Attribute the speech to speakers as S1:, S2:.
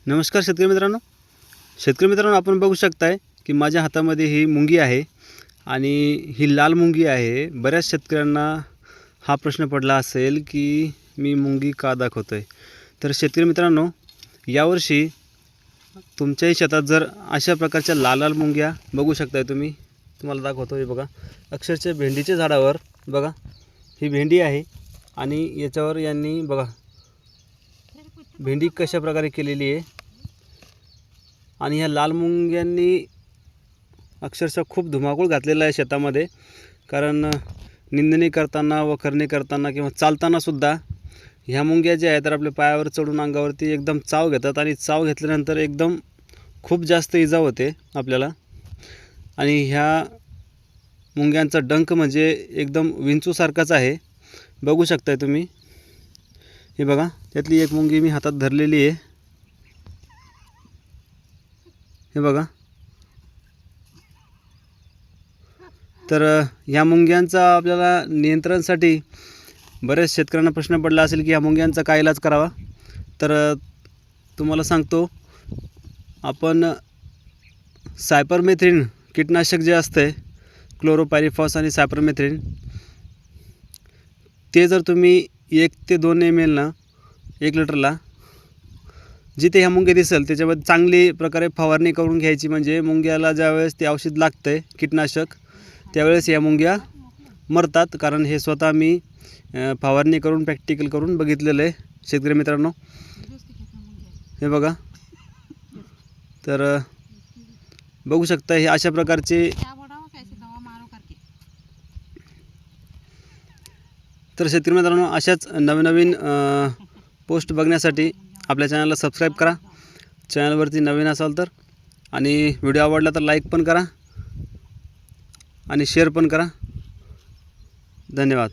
S1: नमस्कार शेतकरी मित्रांनो आपण बघू शकताय की माझ्या हातामध्ये ही मुंगी आहे आणि ही लाल मुंगी आहे। बऱ्याच शेतकऱ्यांना हा प्रश्न पडला असेल की मी मुंगी का दाखवतोय। तर शेतकरी मित्रांनो, यावर्षी तुमच्याही शेतात जर अशा प्रकारच्या लाल लाल मुंग्या बघू शकताय तुम्हाला दाखवतो। हे बघा, अक्षरशः भेंडीच्या झाडावर बघा ही भेंडी आहे आणि याच्यावर यांनी बघा भेंडी कशा प्रकारे केलेली आहे आणि ह्या लाल मुंग्यांनी अक्षरशः खूप धुमाकूळ घातलेला आहे शेतामध्ये। कारण निंदणी करताना वखरणी करताना किंवा चालताना सुद्धा ह्या मुंग्या ज्या आहेत तर आपल्या पायावर चढून अंगावरती एकदम चाव घेतात आणि चाव घेतल्यानंतर एकदम खूप जास्त इजा होते आपल्याला। आणि ह्या मुंग्यांचा डंख म्हणजे एकदम विंचूसारखाच आहे, बघू शकताय तुम्ही। हे बघा, त्यातली एक मुंगी मी हातात धरलेली आहे। हे बघा, तर ह्या मुंग्यांचा आपल्याला नियंत्रणासाठी बरेच शेतकऱ्यांना प्रश्न पडला असेल की ह्या मुंग्यांचा काय इलाज करावा। तर तुम्हाला सांगतो, आपण सायपरमेथ्रिन कीटनाशक जे असते, क्लोरोपायरिफॉस आणि सायपरमेथ्रिन, ते जर तुम्ही 1 ते 2 ml ना 1 लिटरला जिथे ह्या मुंग्या दिसेल त्याच्यामध्ये चांगली प्रकारे फवारणी करून घ्यायची। म्हणजे मुंग्याला ज्यावेळेस ते औषध लागते कीटनाशक त्यावेळेस या मुंग्या मरतात। कारण हे स्वतः मी फवारणी करून प्रॅक्टिकल करून बघितलेलं आहे शेतकरी मित्रांनो। हे बघा, तर बघू शकता हे अशा प्रकारचे। तर शेतकरी मित्रांनो, अशाच नवीन पोस्ट बघण्यासाठी आपल्या चॅनलला सबस्क्राईब करा, चॅनलवरती नवीन असाल तर, आणि व्हिडिओ आवडला तर लाईक पण करा आणि शेअर पण करा। धन्यवाद।